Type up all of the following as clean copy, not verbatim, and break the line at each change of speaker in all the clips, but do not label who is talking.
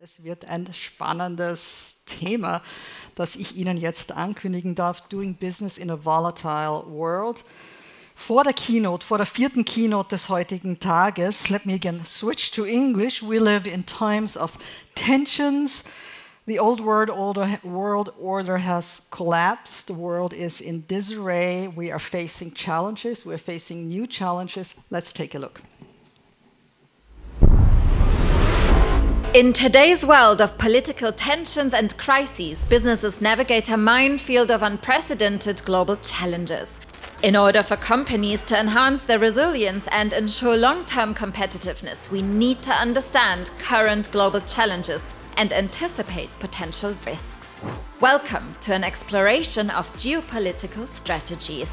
Es wird ein spannendes Thema, das ich Ihnen jetzt ankündigen darf, Doing Business in a Volatile World. Vor der Keynote, vor der vierten Keynote des heutigen Tages, let me again switch to English. We live in times of tensions. The old world order has collapsed. The world is in disarray. We are facing challenges. We're facing new challenges. Let's take a look.
In today's world of political tensions and crises, businesses navigate a minefield of unprecedented global challenges. In order for companies to enhance their resilience and ensure long-term competitiveness, we need to understand current global challenges and anticipate potential risks. Welcome to an exploration of geopolitical strategies.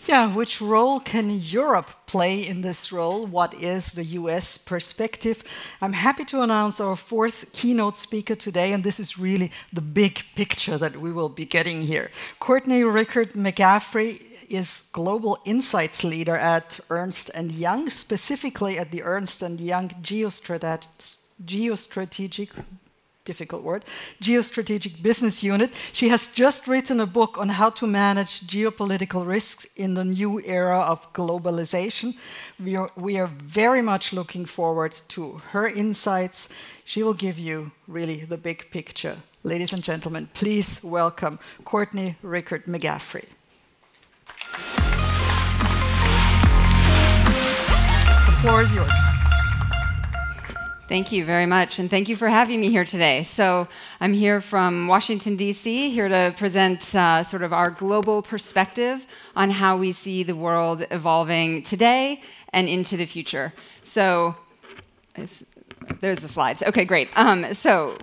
Yeah, which role can Europe play in this role? What is the US perspective? I'm happy to announce our fourth keynote speaker today, and this is really the big picture that we will be getting here. Courtney Rickert McCaffrey is Global Insights Leader at Ernst & Young, specifically at the Ernst & Young Geostrategic, difficult word, Geostrategic business unit. She has just written a book on how to manage geopolitical risks in the new era of globalization. We are very much looking forward to her insights. She will give you really the big picture. Ladies and gentlemen, please welcome Courtney Rickert McCaffrey. The floor is yours.
Thank you very much, and thank you for having me here today. So I'm here from Washington, D.C., here to present sort of our global perspective on how we see the world evolving today and into the future. So there's the slides. OK, great. To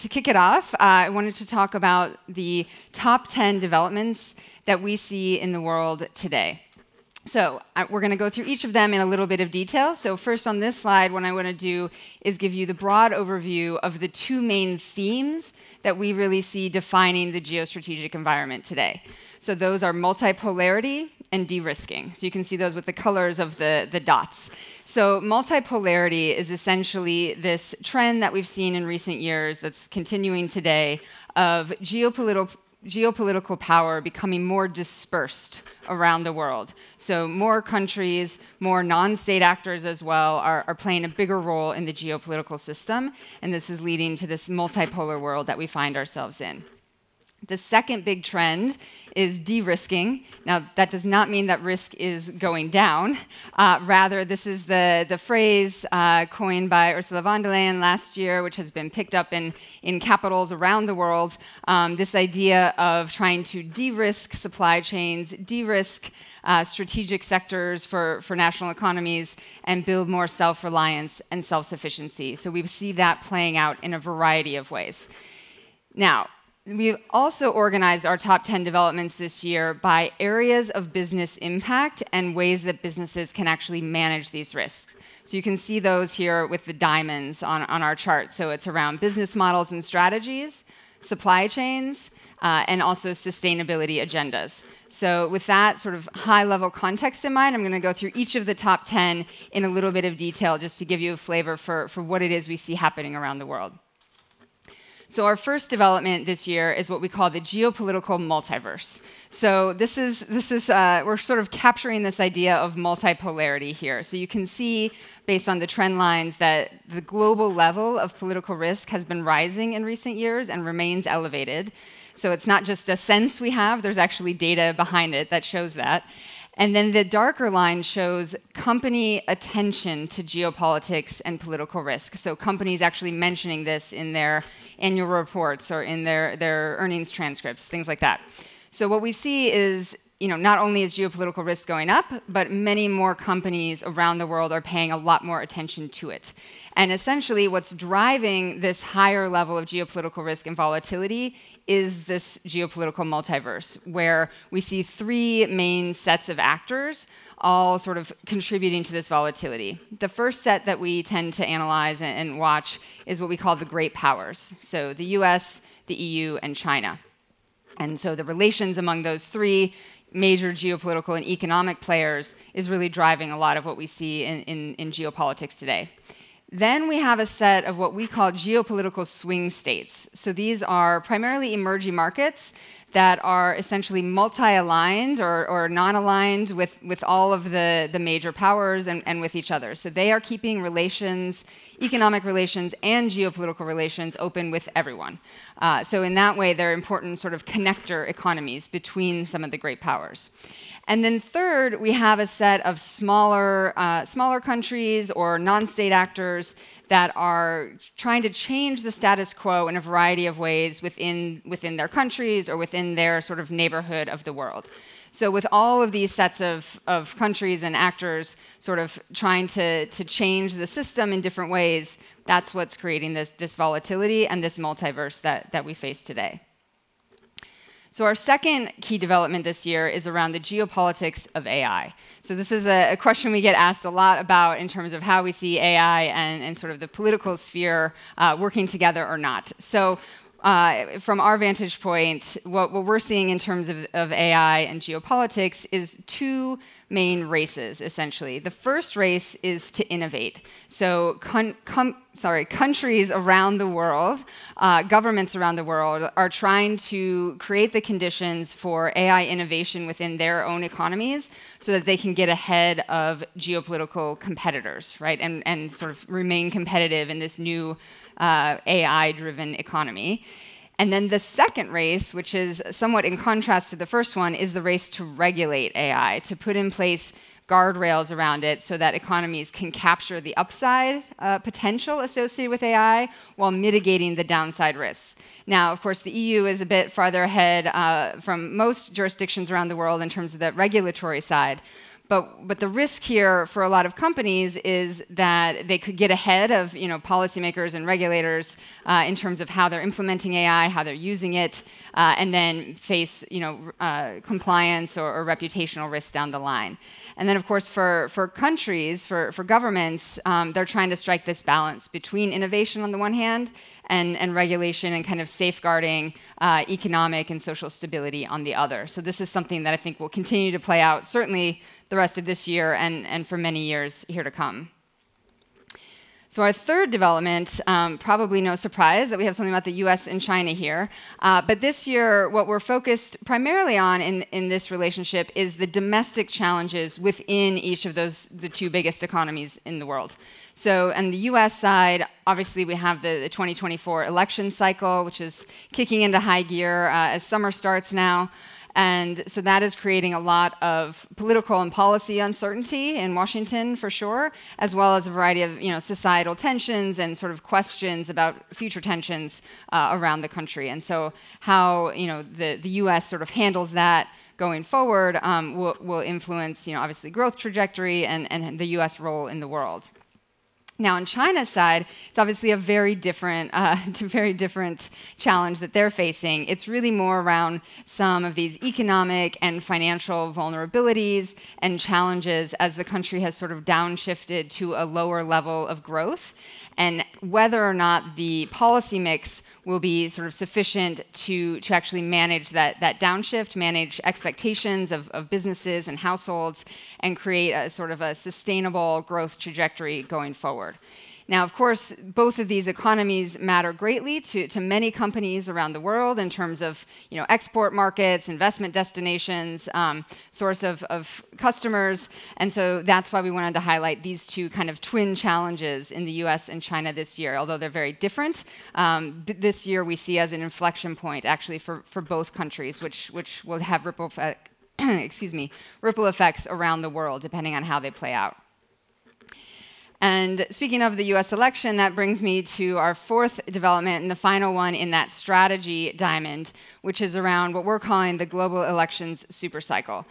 kick it off, I wanted to talk about the top 10 developments that we see in the world today. So we're going to go through each of them in a little bit of detail. So first on this slide, what I want to do is give you the broad overview of the two main themes that we really see defining the geostrategic environment today. So those are multipolarity and de-risking. So you can see those with the colors of the dots. So multipolarity is essentially this trend that we've seen in recent years that's continuing today of geopolitical power becoming more dispersed around the world. So more countries, more non-state actors as well are playing a bigger role in the geopolitical system, and this is leading to this multipolar world that we find ourselves in. The second big trend is de-risking. Now, that does not mean that risk is going down. Rather, this is the phrase coined by Ursula von der Leyen last year, which has been picked up in capitals around the world. This idea of trying to de-risk supply chains, de-risk strategic sectors for national economies, and build more self-reliance and self-sufficiency. So we see that playing out in a variety of ways. Now, we've also organized our top 10 developments this year by areas of business impact and ways that businesses can actually manage these risks. So you can see those here with the diamonds on our chart. So it's around business models and strategies, supply chains, and also sustainability agendas. So with that sort of high-level context in mind, I'm going to go through each of the top 10 in a little bit of detail just to give you a flavor for what it is we see happening around the world. So our first development this year is what we call the geopolitical multiverse. So this is we're sort of capturing this idea of multipolarity here. So you can see, based on the trend lines, that the global level of political risk has been rising in recent years and remains elevated. So it's not just a sense we have, there's actually data behind it that shows that. And then the darker line shows company attention to geopolitics and political risk. So companies actually mentioning this in their annual reports or in their earnings transcripts, things like that. So what we see is, not only is geopolitical risk going up, but many more companies around the world are paying a lot more attention to it. And essentially, what's driving this higher level of geopolitical risk and volatility is this geopolitical multiverse, where we see three main sets of actors all sort of contributing to this volatility. The first set that we tend to analyze and watch is what we call the great powers. So the US, the EU, and China. And so the relations among those three major geopolitical and economic players is really driving a lot of what we see in geopolitics today. Then we have a set of what we call geopolitical swing states. So these are primarily emerging markets that are essentially multi-aligned or non-aligned with all of the major powers and with each other. So they are keeping relations, economic relations and geopolitical relations open with everyone. So in that way, they're important sort of connector economies between some of the great powers. And then third, we have a set of smaller countries or non-state actors that are trying to change the status quo in a variety of ways within their countries or within their sort of neighborhood of the world. So with all of these sets of countries and actors sort of trying to change the system in different ways, that's what's creating this volatility and this multiverse that we face today. So our second key development this year is around the geopolitics of AI. So this is a question we get asked a lot about in terms of how we see AI and sort of the political sphere working together or not. So from our vantage point, what we're seeing in terms of AI and geopolitics is two main races, essentially. The first race is to innovate. So countries around the world, governments around the world are trying to create the conditions for AI innovation within their own economies so that they can get ahead of geopolitical competitors, right? And sort of remain competitive in this new AI-driven economy. And then the second race, which is somewhat in contrast to the first one, is the race to regulate AI, to put in place guardrails around it so that economies can capture the upside potential associated with AI while mitigating the downside risks. Now, of course, the EU is a bit farther ahead from most jurisdictions around the world in terms of the regulatory side. But the risk here for a lot of companies is that they could get ahead of policymakers and regulators in terms of how they're implementing AI, how they're using it, and then face compliance or reputational risks down the line. And then, of course, for countries, for governments, they're trying to strike this balance between innovation on the one hand and regulation and kind of safeguarding economic and social stability on the other. So this is something that I think will continue to play out, certainly the rest of this year and for many years here to come. So our third development, probably no surprise that we have something about the US and China here. But this year, what we're focused primarily on in this relationship is the domestic challenges within each of the two biggest economies in the world. So on the US side, obviously we have the 2024 election cycle, which is kicking into high gear as summer starts now. And so that is creating a lot of political and policy uncertainty in Washington, for sure, as well as a variety of societal tensions and sort of questions about future tensions around the country. And so how the U.S. sort of handles that going forward will influence obviously growth trajectory and the U.S. role in the world. Now, on China's side, it's obviously a very different challenge that they're facing. It's really more around some of these economic and financial vulnerabilities and challenges as the country has sort of downshifted to a lower level of growth, and whether or not the policy mix will be sort of sufficient to actually manage that downshift, manage expectations of businesses and households, and create a sort of a sustainable growth trajectory going forward. Now, of course, both of these economies matter greatly to many companies around the world in terms of export markets, investment destinations, source of customers. And so that's why we wanted to highlight these two kind of twin challenges in the US and China this year. Although they're very different, this year we see as an inflection point actually for both countries, which will have ripple effects around the world depending on how they play out. And speaking of the US election, that brings me to our fourth development and the final one in that strategy diamond, which is around what we're calling the global elections supercycle.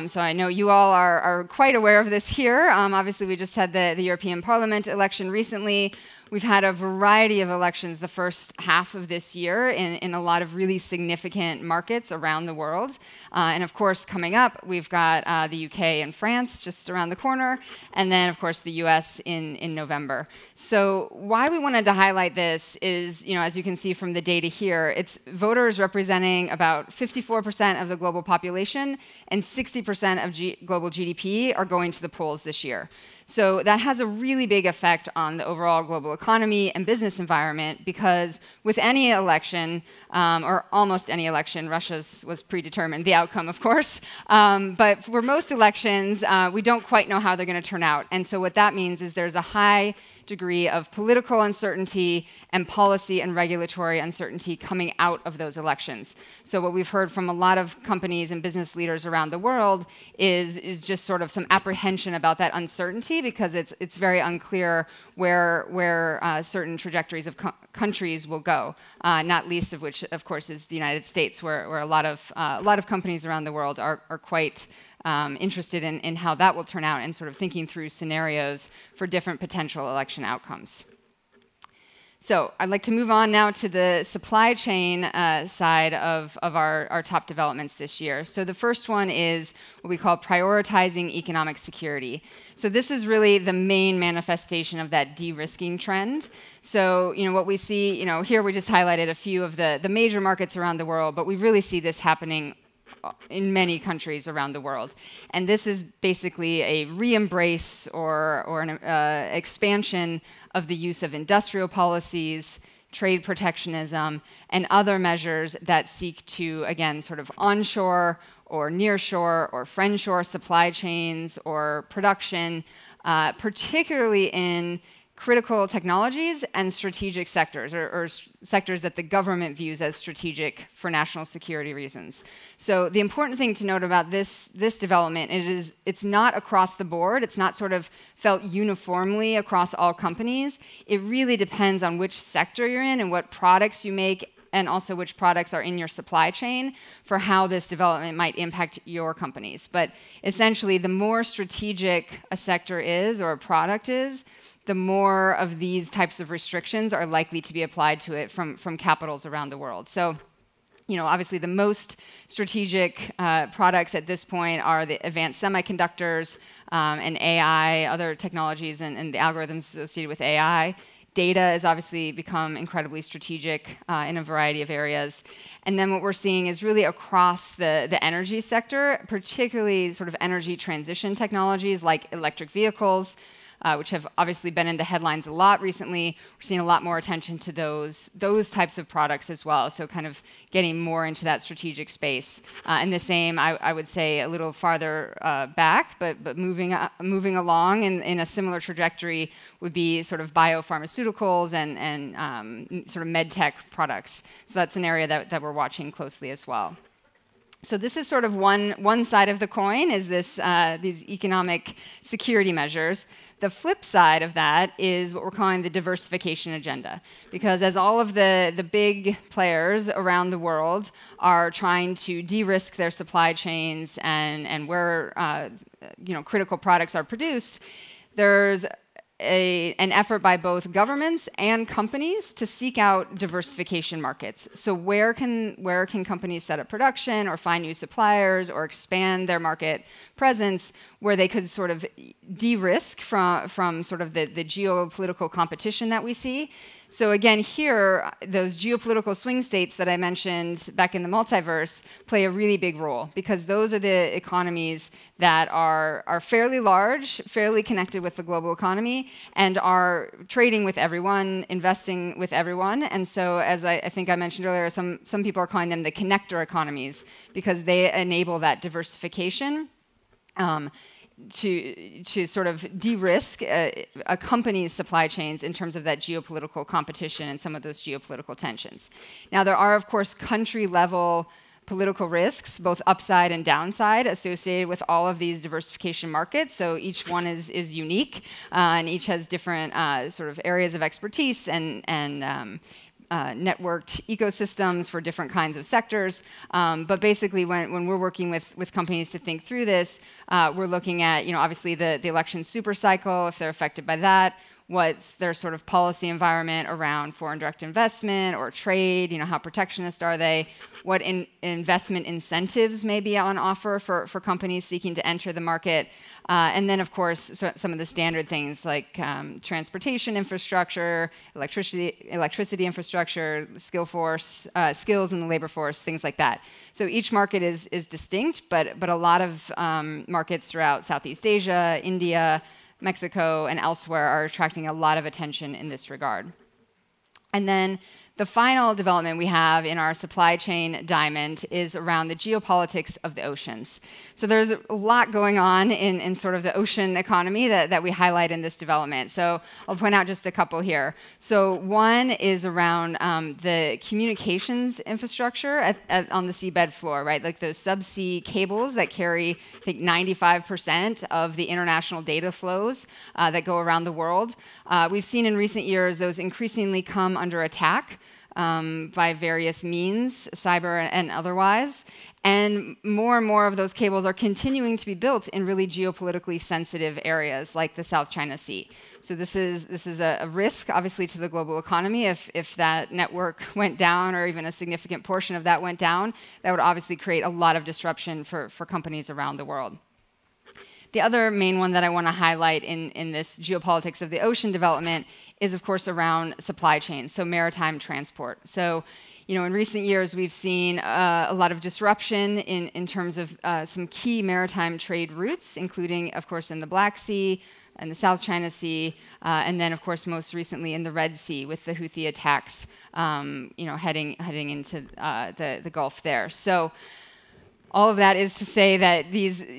So I know you all are quite aware of this here. Obviously, we just had the European Parliament election recently, we've had a variety of elections the first half of this year in a lot of really significant markets around the world. And of course, coming up, we've got the UK and France just around the corner, and then, of course, the US in November. So why we wanted to highlight this is, as you can see from the data here, it's voters representing about 54% of the global population and 60% of global GDP are going to the polls this year. So that has a really big effect on the overall global economy and business environment, because with any election, or almost any election, Russia's was predetermined, the outcome, of course, but for most elections, we don't quite know how they're going to turn out. And so what that means is there's a high degree of political uncertainty and policy and regulatory uncertainty coming out of those elections. So what we've heard from a lot of companies and business leaders around the world is just sort of some apprehension about that uncertainty, because it's very unclear where certain trajectories of countries will go, not least of which, of course, is the United States, where a lot of companies around the world are quite interested in how that will turn out and sort of thinking through scenarios for different potential election outcomes. So I'd like to move on now to the supply chain side of our top developments this year. So the first one is what we call prioritizing economic security. So this is really the main manifestation of that de-risking trend. So what we see, here we just highlighted a few of the major markets around the world, but we really see this happening in many countries around the world. And this is basically a re-embrace or an expansion of the use of industrial policies, trade protectionism, and other measures that seek to, again, sort of onshore or nearshore or friendshore supply chains or production, particularly in critical technologies and strategic sectors, or sectors that the government views as strategic for national security reasons. So the important thing to note about this development is it's not across the board. It's not sort of felt uniformly across all companies. It really depends on which sector you're in and what products you make, and also which products are in your supply chain for how this development might impact your companies. But essentially, the more strategic a sector is or a product is, the more of these types of restrictions are likely to be applied to it from capitals around the world. So, obviously the most strategic products at this point are the advanced semiconductors and AI, other technologies and the algorithms associated with AI. Data has obviously become incredibly strategic in a variety of areas. And then what we're seeing is really across the energy sector, particularly sort of energy transition technologies like electric vehicles, which have obviously been in the headlines a lot recently. We're seeing a lot more attention to those types of products as well, so kind of getting more into that strategic space. And the same, I would say, a little farther back, but moving along in a similar trajectory would be sort of biopharmaceuticals and sort of med tech products. So that's an area that we're watching closely as well. So this is sort of one side of the coin, is these economic security measures. The flip side of that is what we're calling the diversification agenda, because as all of the big players around the world are trying to de-risk their supply chains and where critical products are produced, there's an effort by both governments and companies to seek out diversification markets. So where can companies set up production or find new suppliers or expand their market presence where they could sort of de-risk from sort of the geopolitical competition that we see. So again, here, those geopolitical swing states that I mentioned back in the multiverse play a really big role, because those are the economies that are fairly large, fairly connected with the global economy, and are trading with everyone, investing with everyone. And so, as I think I mentioned earlier, some people are calling them the connector economies, because they enable that diversification to sort of de-risk a company's supply chains in terms of that geopolitical competition and some of those geopolitical tensions. Now, there are, of course, country-level political risks, both upside and downside, associated with all of these diversification markets. So each one is unique, and each has different sort of areas of expertise and networked ecosystems for different kinds of sectors. But basically, when we're working with companies to think through this, we're looking at, obviously the election super cycle, if they're affected by that. what's their sort of policy environment around foreign direct investment or trade, how protectionist are they, what investment incentives may be on offer for companies seeking to enter the market, and then, of course, some of the standard things like transportation infrastructure, electricity infrastructure, skills in the labor force, things like that. So each market is distinct, but a lot of markets throughout Southeast Asia, India, Mexico, and elsewhere are attracting a lot of attention in this regard. And then the final development we have in our supply chain diamond is around the geopolitics of the oceans. So there's a lot going on in sort of the ocean economy that we highlight in this development. So I'll point out just a couple here. So one is around the communications infrastructure on the seabed floor, right? Like those subsea cables that carry, I think, 95% of the international data flows that go around the world. We've seen in recent years those increasingly come under attack by various means, cyber and otherwise. And more of those cables are continuing to be built in really geopolitically sensitive areas like the South China Sea. So this is a risk, obviously, to the global economy. If that network went down, or even a significant portion of that went down, that would obviously create a lot of disruption for companies around the world. The other main one that I want to highlight in this geopolitics of the ocean development is, of course, around supply chains, so maritime transport. So, in recent years, we've seen a lot of disruption in terms of some key maritime trade routes, including, of course, in the Black Sea and the South China Sea, and then, of course, most recently in the Red Sea with the Houthi attacks, heading into the Gulf there. So, all of that is to say that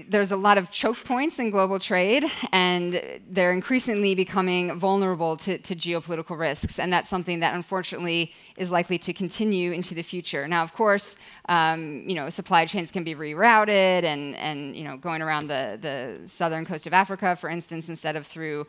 there's a lot of choke points in global trade, and they're increasingly becoming vulnerable to geopolitical risks, and that's something that unfortunately is likely to continue into the future. Now, of course, supply chains can be rerouted, and going around the southern coast of Africa, for instance, instead of through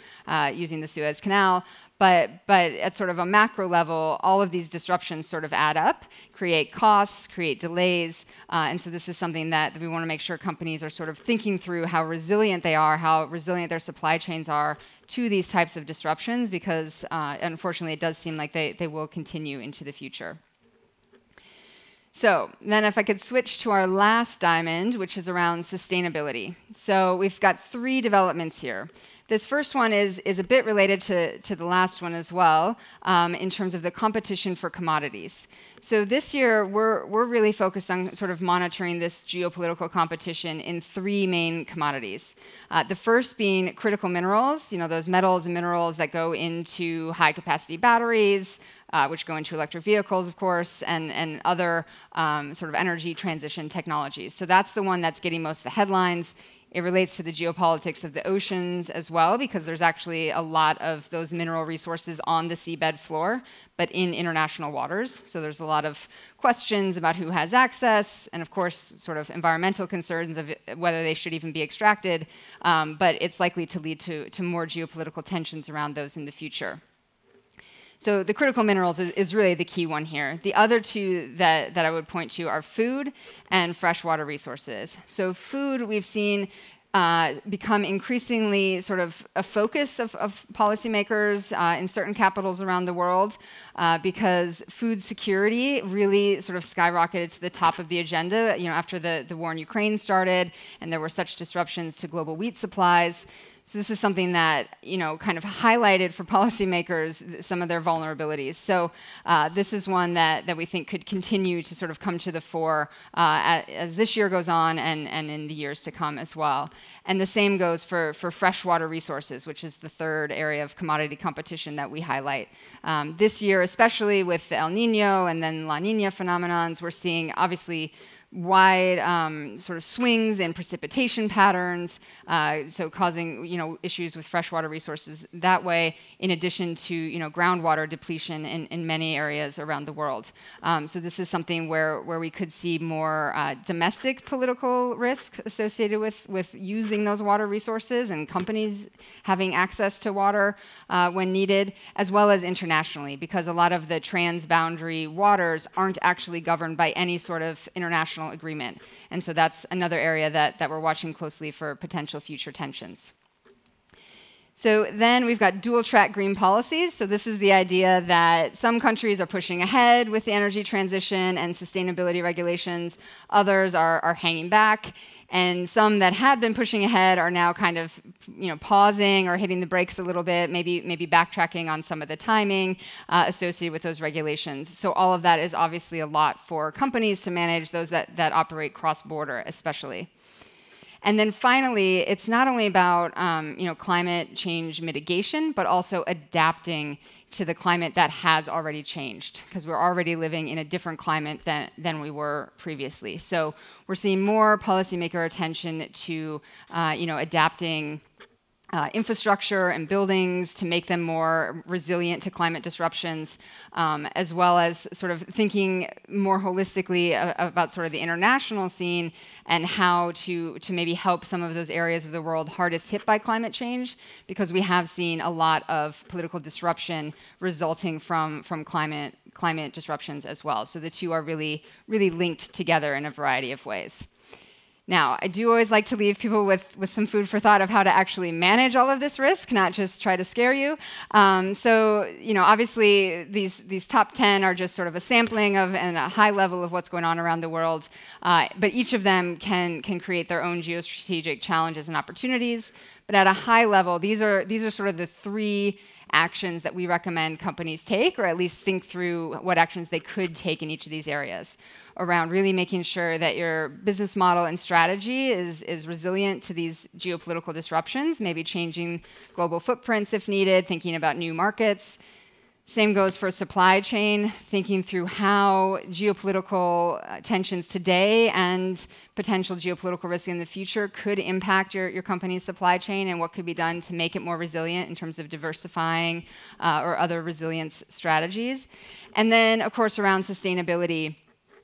using the Suez Canal. But at sort of a macro level, all of these disruptions sort of add up, create costs, create delays, and so this is something that we want to make sure companies are sort of thinking through how resilient they are, how resilient their supply chains are to these types of disruptions, because unfortunately it does seem like they will continue into the future. So then if I could switch to our last diamond, which is around sustainability. So we've got 3 developments here. This first one is a bit related to the last one as well, in terms of the competition for commodities. So this year, we're really focused on sort of monitoring this geopolitical competition in 3 main commodities. The first being critical minerals, those metals and minerals that go into high-capacity batteries, which go into electric vehicles, of course, and other sort of energy transition technologies. So that's the one that's getting most of the headlines. It relates to the geopolitics of the oceans as well, because there's actually a lot of those mineral resources on the seabed floor, but in international waters. So there's a lot of questions about who has access, and of course, sort of environmental concerns of whether they should even be extracted. But it's likely to lead to more geopolitical tensions around those in the future. So the critical minerals is really the key one here. The other 2 that I would point to are food and freshwater resources. So food, we've seen become increasingly sort of a focus of policymakers in certain capitals around the world, because food security really sort of skyrocketed to the top of the agenda, after the war in Ukraine started, and there were such disruptions to global wheat supplies. So this is something that, kind of highlighted for policymakers some of their vulnerabilities. So this is one that we think could continue to sort of come to the fore as this year goes on and in the years to come as well. And the same goes for freshwater resources, which is the 3rd area of commodity competition that we highlight. This year, especially with the El Nino and then La Nina phenomenons, we're seeing obviously wide sort of swings in precipitation patterns, so causing issues with freshwater resources that way, in addition to groundwater depletion in many areas around the world. So this is something where we could see more domestic political risk associated with using those water resources and companies having access to water when needed, as well as internationally, because a lot of the transboundary waters aren't actually governed by any sort of international agreement. And so that's another area that we're watching closely for potential future tensions. So then we've got dual-track green policies. So this is the idea that some countries are pushing ahead with the energy transition and sustainability regulations. Others are hanging back. And some that had been pushing ahead are now kind of pausing or hitting the brakes a little bit, maybe backtracking on some of the timing associated with those regulations. So all of that is obviously a lot for companies to manage, those that operate cross-border especially. And then finally, it's not only about climate change mitigation, but also adapting to the climate that has already changed, because we're already living in a different climate than we were previously. So we're seeing more policymaker attention to adapting infrastructure and buildings to make them more resilient to climate disruptions, as well as sort of thinking more holistically about sort of the international scene and how to maybe help some of those areas of the world hardest hit by climate change, because we have seen a lot of political disruption resulting from climate disruptions as well. So the two are really linked together in a variety of ways. Now, I do always like to leave people with some food for thought of how to actually manage all of this risk, not just try to scare you. So, obviously, these top 10 are just sort of a sampling of and a high level of what's going on around the world. But each of them can create their own geostrategic challenges and opportunities. But at a high level, these are sort of the three actions that we recommend companies take, or at least think through what actions they could take in each of these areas, around really making sure that your business model and strategy is resilient to these geopolitical disruptions, maybe changing global footprints if needed, thinking about new markets. Same goes for supply chain, thinking through how geopolitical tensions today and potential geopolitical risk in the future could impact your company's supply chain and what could be done to make it more resilient in terms of diversifying or other resilience strategies. And then, of course, around sustainability,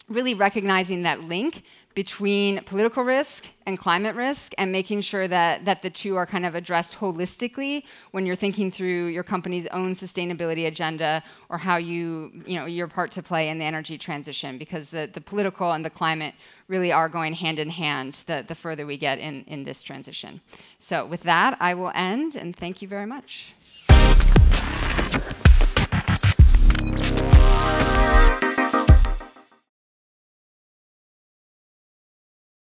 really recognizing that link between political risk and climate risk and making sure that the two are kind of addressed holistically when you're thinking through your company's own sustainability agenda or how your part to play in the energy transition, because the political and the climate really are going hand in hand the further we get in this transition. So with that, I will end, and thank you very much.